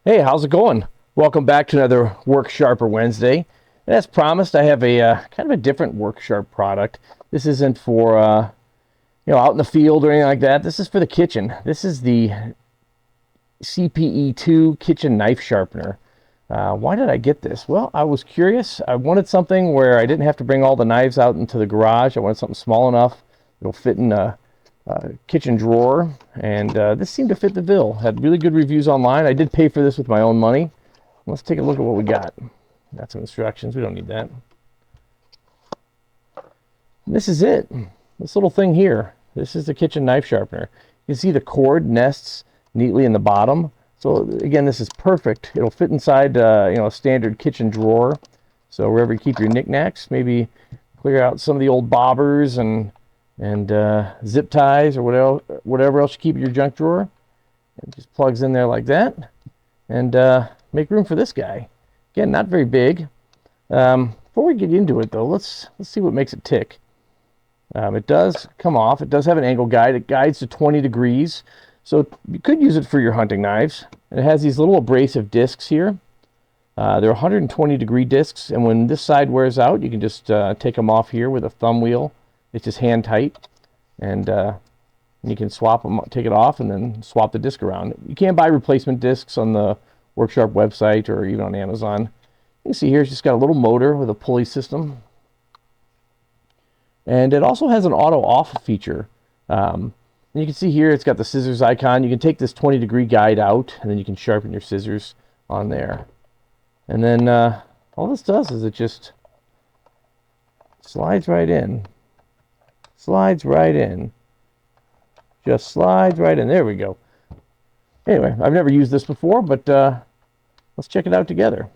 Hey, how's it going? Welcome back to another Work Sharper Wednesday. And as promised, I have a kind of a different Work Sharp product. This isn't for out in the field or anything like that. This is for the kitchen. This is the CPE2 Kitchen Knife Sharpener. Why did I get this? Well, I was curious. I wanted something where I didn't have to bring all the knives out into the garage. I wanted something small enough it'll fit in a kitchen drawer, and this seemed to fit the bill. Had really good reviews online. I did pay for this with my own money. Let's take a look at what we got. Got some instructions. We don't need that. This is it. This little thing here. This is the kitchen knife sharpener. You can see the cord nests neatly in the bottom. So again, this is perfect. It'll fit inside a standard kitchen drawer. So wherever you keep your knickknacks, maybe clear out some of the old bobbers and zip ties or whatever else you keep in your junk drawer. It just plugs in there like that, and make room for this guy. Again, not very big. Before we get into it though, let's see what makes it tick. It does come off. It does have an angle guide. It guides to 20 degrees, so you could use it for your hunting knives. It has these little abrasive discs here. They're 120 degree discs, and when this side wears out, you can just take them off here with a thumb wheel. It's just hand tight, and you can swap them, take it off, and then swap the disc around. You can buy replacement discs on the WorkSharp website or even on Amazon. You can see here it's just got a little motor with a pulley system, and it also has an auto off feature. And you can see here it's got the scissors icon. You can take this 20 degree guide out, and then you can sharpen your scissors on there. And then all this does is it just slides right in. Slides right in. Just slides right in. There we go. Anyway, I've never used this before, but let's check it out together.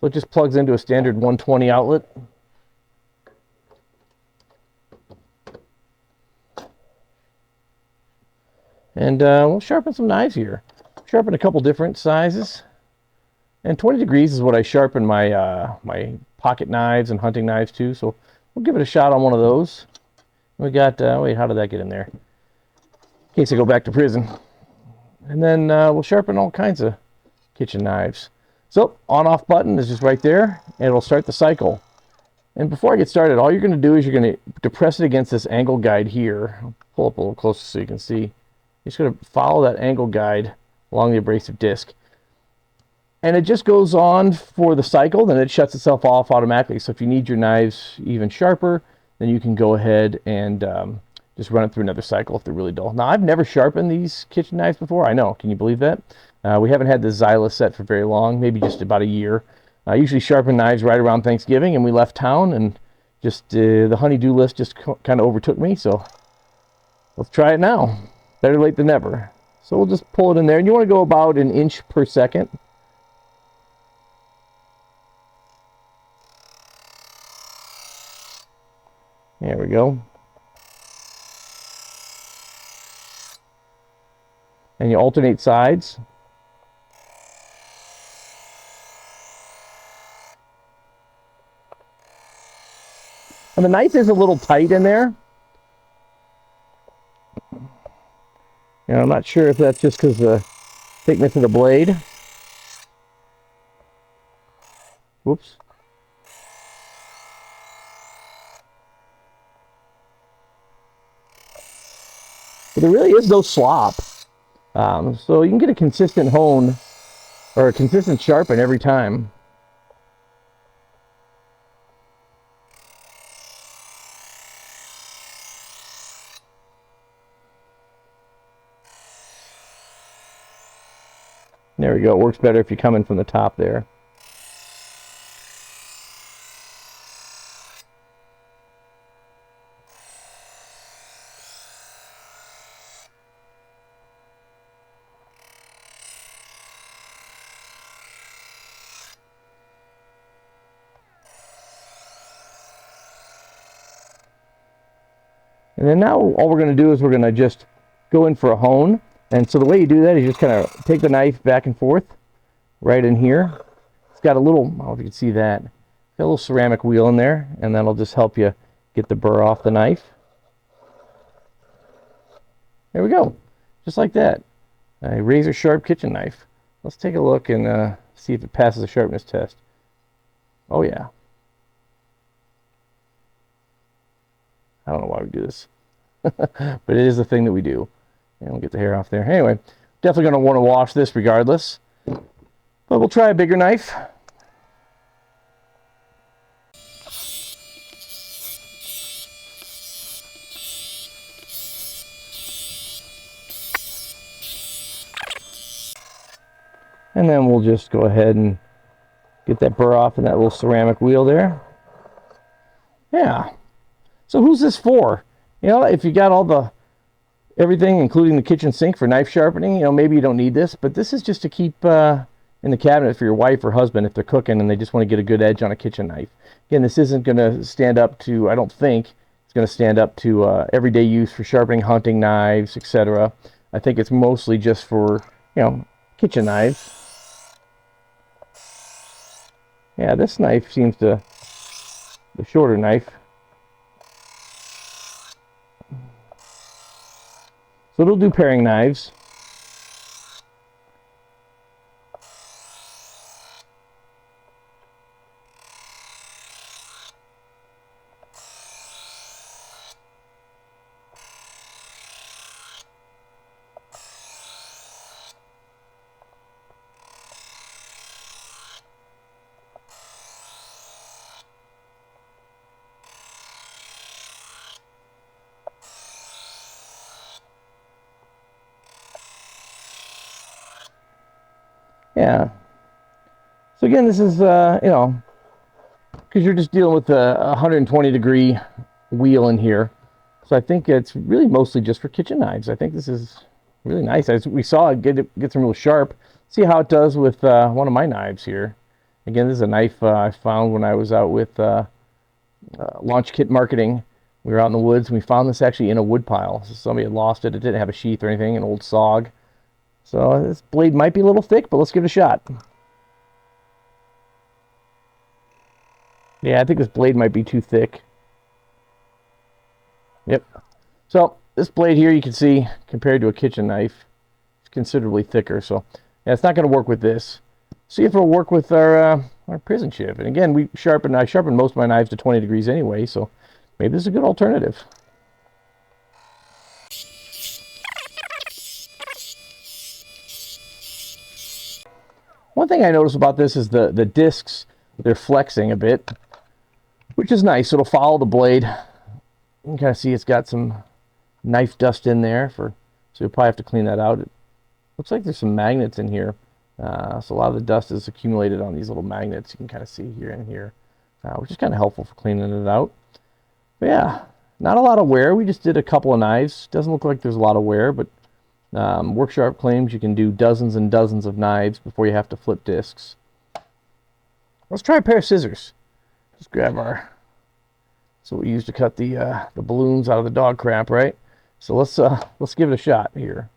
So it just plugs into a standard 120 outlet. And we'll sharpen some knives here. Sharpen a couple different sizes. And 20 degrees is what I sharpen my my pocket knives and hunting knives too. So we'll give it a shot on one of those. We got, wait, how did that get in there? In case I go back to prison. And then we'll sharpen all kinds of kitchen knives. So, on-off button is just right there, and it'll start the cycle. And before I get started, all you're going to do is you're going to depress it against this angle guide here. I'll pull up a little closer so you can see. You're just going to follow that angle guide along the abrasive disc. And it just goes on for the cycle, then it shuts itself off automatically. So if you need your knives even sharper, then you can go ahead and just run it through another cycle if they're really dull. Now, I've never sharpened these kitchen knives before. I know. Can you believe that? We haven't had the Xyla set for very long, maybe just about a year. I usually sharpen knives right around Thanksgiving, and we left town, and just the honey-do list just kind of overtook me. So let's try it now. Better late than never. So we'll just pull it in there, and you want to go about 1 inch per second. There we go. And you alternate sides. And the knife is a little tight in there. I'm not sure if that's just because of the thickness of the blade. Whoops. But there really is no slop. So you can get a consistent hone or a consistent sharpen every time. There we go. It works better if you come in from the top there. And then now all we're going to do is we're going to just go in for a hone. And so the way you do that is you just kind of take the knife back and forth right in here. It's got a little, I don't know if you can see that, got a little ceramic wheel in there, and that'll just help you get the burr off the knife. There we go, just like that. A razor sharp kitchen knife. let's take a look and see if it passes the sharpness test. Oh yeah. I don't know why we do this, but it is the thing that we do. And we'll get the hair off there. Anyway, definitely going to want to wash this regardless, but we'll try a bigger knife. And then we'll just go ahead and get that burr off in that little ceramic wheel there. Yeah. So who's this for? You know, if you got everything, including the kitchen sink for knife sharpening, you know, maybe you don't need this, but this is just to keep in the cabinet for your wife or husband if they're cooking and they just want to get a good edge on a kitchen knife. Again, this isn't going to stand up to, I don't think, it's going to stand up to everyday use for sharpening hunting knives, etc. I think it's mostly just for, you know, kitchen knives. Yeah, this knife seems to, the shorter knife. So it'll do paring knives. Yeah. So again, this is, you know, because you're just dealing with a 120-degree wheel in here. So I think it's really mostly just for kitchen knives. I think this is really nice. As we saw it get some real sharp. See how it does with one of my knives here. Again, this is a knife I found when I was out with launch kit marketing. We were out in the woods and we found this actually in a wood pile. So somebody had lost it. It didn't have a sheath or anything, an old sog. So this blade might be a little thick, but let's give it a shot. Yeah, I think this blade might be too thick. Yep. So this blade here, you can see, compared to a kitchen knife, it's considerably thicker. So yeah, it's not going to work with this. See if it'll work with our prison shiv. And again, I sharpen most of my knives to 20 degrees anyway, so maybe this is a good alternative. One thing I notice about this is the discs, they're flexing a bit, which is nice. It'll follow the blade. You can kind of see it's got some knife dust in there, so you'll probably have to clean that out. It looks like there's some magnets in here. So a lot of the dust is accumulated on these little magnets. You can kind of see here and here, which is kind of helpful for cleaning it out. But yeah, not a lot of wear. We just did a couple of knives. Doesn't look like there's a lot of wear, but Worksharp claims you can do dozens and dozens of knives before you have to flip discs. Let's try a pair of scissors. Just grab our, so we use to cut the balloons out of the dog crap, right? So let's give it a shot here.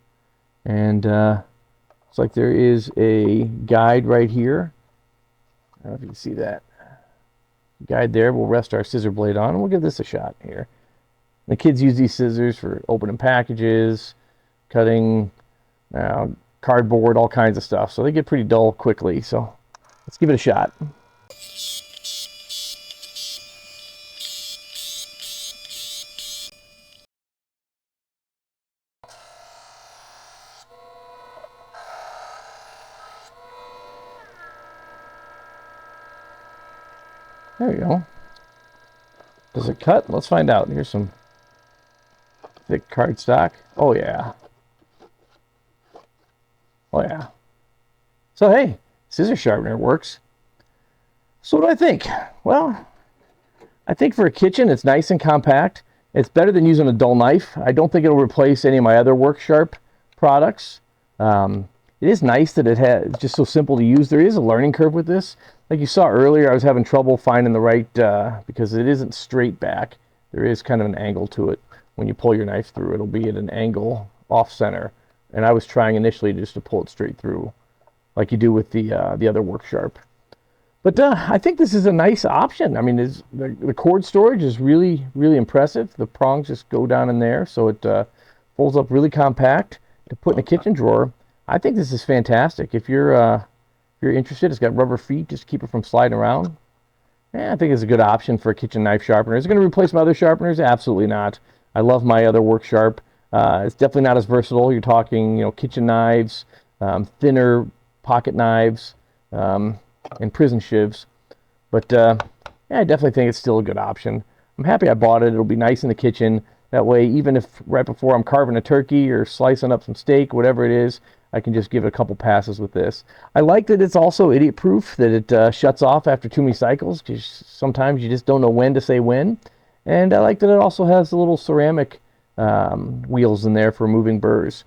And looks like there is a guide right here. I don't know if you can see that guide there. We'll rest our scissor blade on and we'll give this a shot here. The kids use these scissors for opening packages, cutting cardboard, all kinds of stuff. So they get pretty dull quickly. So let's give it a shot. There we go. Does it cut? Let's find out. Here's some thick cardstock. Oh yeah. Oh yeah. So hey, scissor sharpener works. So what do I think? Well, I think for a kitchen it's nice and compact. It's better than using a dull knife. I don't think it'll replace any of my other Worksharp products. It is nice that it's just so simple to use. There is a learning curve with this. Like you saw earlier, I was having trouble finding the right, because it isn't straight back. There is kind of an angle to it. When you pull your knife through, it'll be at an angle off center. And I was trying initially just to pull it straight through, like you do with the other Worksharp. But I think this is a nice option. I mean, the cord storage is really, really impressive. The prongs just go down in there, so it folds up really compact to put in a kitchen drawer. I think this is fantastic. If you're interested, it's got rubber feet just to keep it from sliding around. Yeah, I think it's a good option for a kitchen knife sharpener. Is it going to replace my other sharpeners? Absolutely not. I love my other Work Sharp. It's definitely not as versatile. You're talking, kitchen knives, thinner pocket knives, and prison shivs. But yeah, I definitely think it's still a good option. I'm happy I bought it. It'll be nice in the kitchen. That way, even if right before I'm carving a turkey or slicing up some steak, whatever it is, I can just give it a couple passes with this. I like that it's also idiot-proof, that it shuts off after too many cycles, because sometimes you just don't know when to say when. And I like that it also has the little ceramic wheels in there for removing burrs.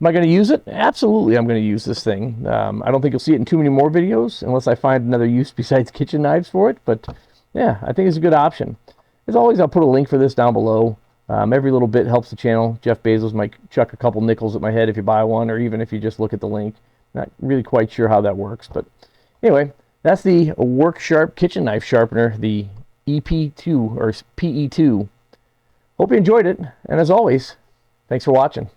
Am I going to use it? Absolutely, I'm going to use this thing. I don't think you'll see it in too many more videos, unless I find another use besides kitchen knives for it. But yeah, I think it's a good option. As always, I'll put a link for this down below. Every little bit helps the channel. Jeff Bezos might chuck a couple nickels at my head if you buy one, or even if you just look at the link. Not really quite sure how that works, but anyway, that's the Work Sharp Kitchen Knife Sharpener, the EP2 or PE2. Hope you enjoyed it, and as always, thanks for watching.